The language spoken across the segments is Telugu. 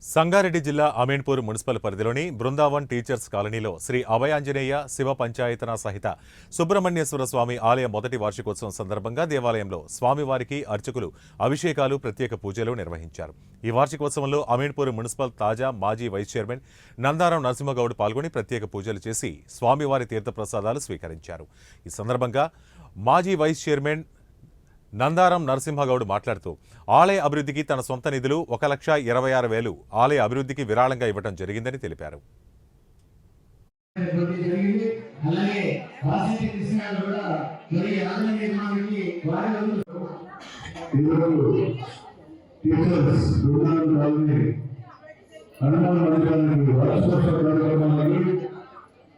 సంగారెడ్డి జిల్లా అమీన్పూర్ మున్సిపల్ పరిధిలోని బృందావన్ టీచర్స్ కాలనీలో శ్రీ అభయాంజనేయ శివ పంచాయతన సహిత సుబ్రహ్మణ్యేశ్వర స్వామి ఆలయ మొదటి వార్షికోత్సవం సందర్భంగా దేవాలయంలో స్వామివారికి అర్చకులు అభిషేకాలు ప్రత్యేక పూజలు నిర్వహించారు. ఈ వార్షికోత్సవంలో అమీన్పూర్ మున్సిపల్ తాజా మాజీ వైస్ చైర్మన్ నందారం నరసింహగౌడ్ పాల్గొని ప్రత్యేక పూజలు చేసి స్వామివారి తీర్థప్రసాదాలు స్వీకరించారు. ఈ సందర్భంగా మాజీ వైస్ చైర్మన్ నందారం నరసింహగౌడ్ మాట్లాడుతూ ఆలయ అభివృద్ధికి తన సొంత నిధులు 1,26,000 ఆలయ అభివృద్ధికి విరాళంగా ఇవ్వడం జరిగిందని తెలిపారు.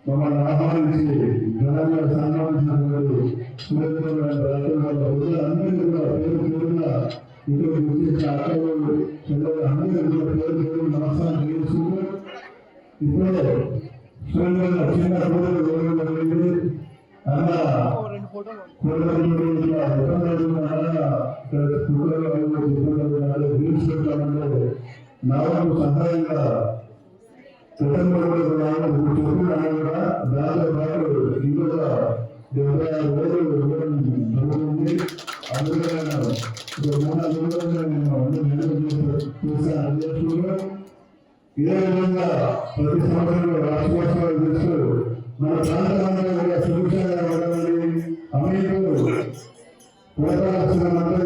మమ్మల్ని ఆహ్వానించి ఘనంగా సన్మానించినందుకు అందరికీ కూడా పేరు పేరుగా ఇటువంటి వచ్చేసిన అక్కలు చెల్లెలు అందరికీ కూడా పేరు పేరు నమస్కారం చేసుకుంటూ ఇప్పుడే చిన్న కోరికలు అలా నాలుగు సహాయంగా సెప్టెంబర్ కూడా దానితో పాటు ఇంకొక 76,000 ఇవ్వడం జరుగుతుంది. అందుకని ఇదే విధంగా ప్రతి సంవత్సరంలో రాష్ట్రోత్సవాలు చేస్తూ మన ప్రాంతాలంతా కూడా సుభిక్షంగా ఉండాలని అమీన్పూర్ పురపాలక